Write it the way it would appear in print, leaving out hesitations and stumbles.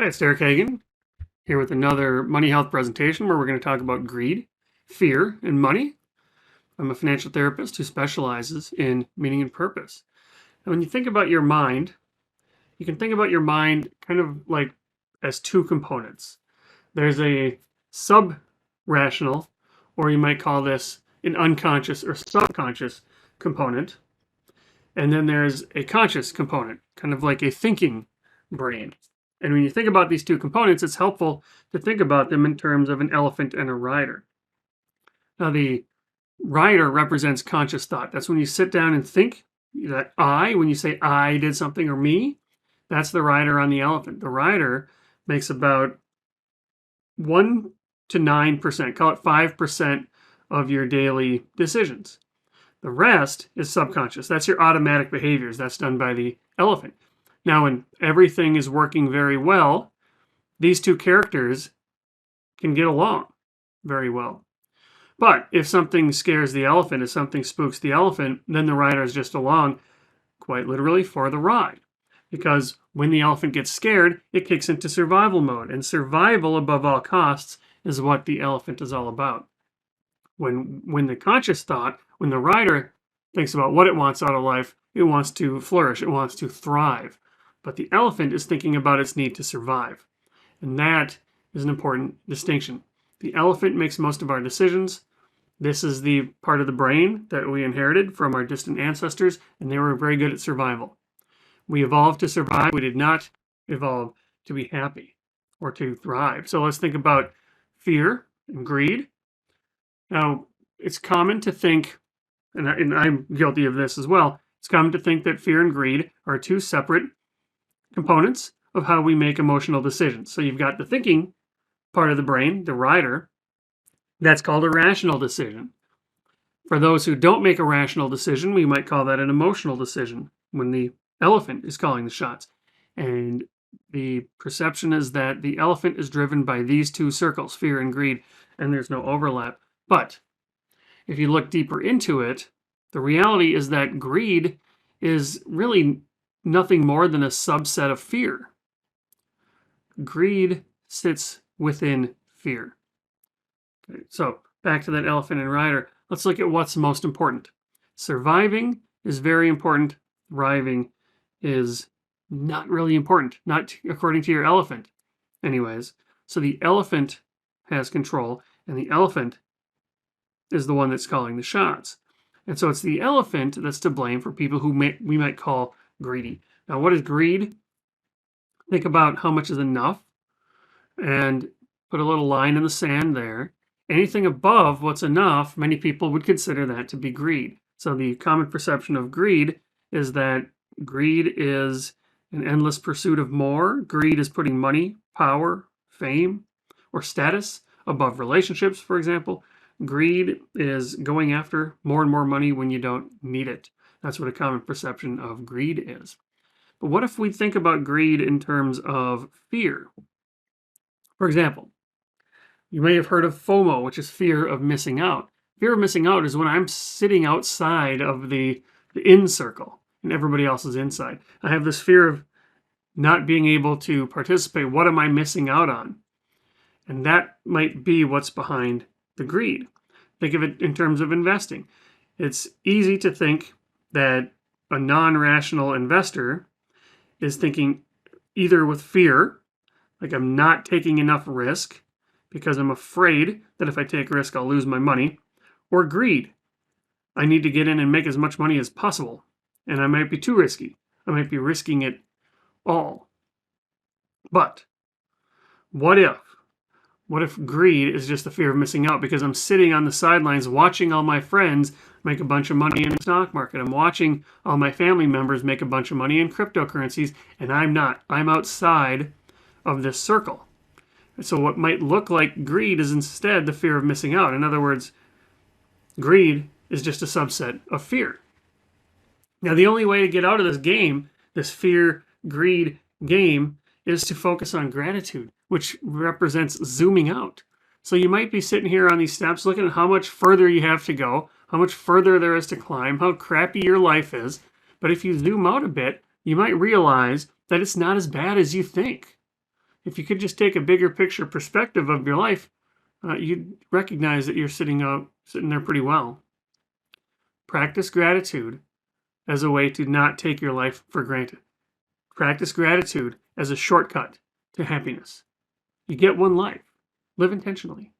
Hi, it's Derek Hagan here with another Money Health presentation where we're going to talk about greed, fear, and money. I'm a financial therapist who specializes in meaning and purpose. And when you think about your mind, you can think about your mind kind of like as two components. There's a sub-rational, or you might call this an unconscious or subconscious component. And then there's a conscious component, kind of like a thinking brain. And when you think about these two components, it's helpful to think about them in terms of an elephant and a rider. Now, the rider represents conscious thought. That's when you sit down and think that when you say I did something or me, that's the rider on the elephant. The rider makes about 1 to 9%, call it 5% of your daily decisions. The rest is subconscious. That's your automatic behaviors. That's done by the elephant. Now, when everything is working very well, these two characters can get along very well. But if something scares the elephant, if something spooks the elephant, then the rider is just along, quite literally, for the ride. Because when the elephant gets scared, it kicks into survival mode. And survival, above all costs, is what the elephant is all about. When the conscious thought, when the rider thinks about what it wants out of life, it wants to flourish, it wants to thrive. But the elephant is thinking about its need to survive. And that is an important distinction. The elephant makes most of our decisions. This is the part of the brain that we inherited from our distant ancestors, and they were very good at survival. We evolved to survive. We did not evolve to be happy or to thrive. So let's think about fear and greed. Now, it's common to think, and I'm guilty of this as well, it's common to think that fear and greed are two separate components of how we make emotional decisions. So you've got the thinking part of the brain, the rider, that's called a rational decision. For those who don't make a rational decision, we might call that an emotional decision when the elephant is calling the shots. And the perception is that the elephant is driven by these two circles, fear and greed, and there's no overlap. But if you look deeper into it, the reality is that greed is really nothing more than a subset of fear. Greed sits within fear. Okay, so back to that elephant and rider. Let's look at what's most important. Surviving is very important. Thriving is not really important, not according to your elephant. Anyways, so the elephant has control, and the elephant is the one that's calling the shots. And so it's the elephant that's to blame for people who we might call greedy. Now, what is greed? Think about how much is enough and put a little line in the sand there. Anything above what's enough, many people would consider that to be greed. So the common perception of greed is that greed is an endless pursuit of more. Greed is putting money, power, fame, or status above relationships, for example. Greed is going after more and more money when you don't need it. That's what a common perception of greed is. But what if we think about greed in terms of fear? For example, you may have heard of FOMO, which is fear of missing out. Fear of missing out is when I'm sitting outside of the in circle and everybody else is inside. I have this fear of not being able to participate. What am I missing out on? And that might be what's behind the greed. Think of it in terms of investing. It's easy to think that a non-rational investor is thinking either with fear, like I'm not taking enough risk because I'm afraid that if I take risk, I'll lose my money, or greed. I need to get in and make as much money as possible, and I might be too risky. I might be risking it all. But what if greed is just the fear of missing out because I'm sitting on the sidelines watching all my friends make a bunch of money in the stock market. I'm watching all my family members make a bunch of money in cryptocurrencies, and I'm not. I'm outside of this circle. So what might look like greed is instead the fear of missing out. In other words, greed is just a subset of fear. Now, the only way to get out of this game, this fear-greed game, is to focus on gratitude, which represents zooming out. So you might be sitting here on these steps looking at how much further you have to go, how much further there is to climb, how crappy your life is. But if you zoom out a bit, you might realize that it's not as bad as you think. If you could just take a bigger picture perspective of your life, you'd recognize that you're sitting there pretty well. Practice gratitude as a way to not take your life for granted. Practice gratitude as a shortcut to happiness. You get one life. Live intentionally.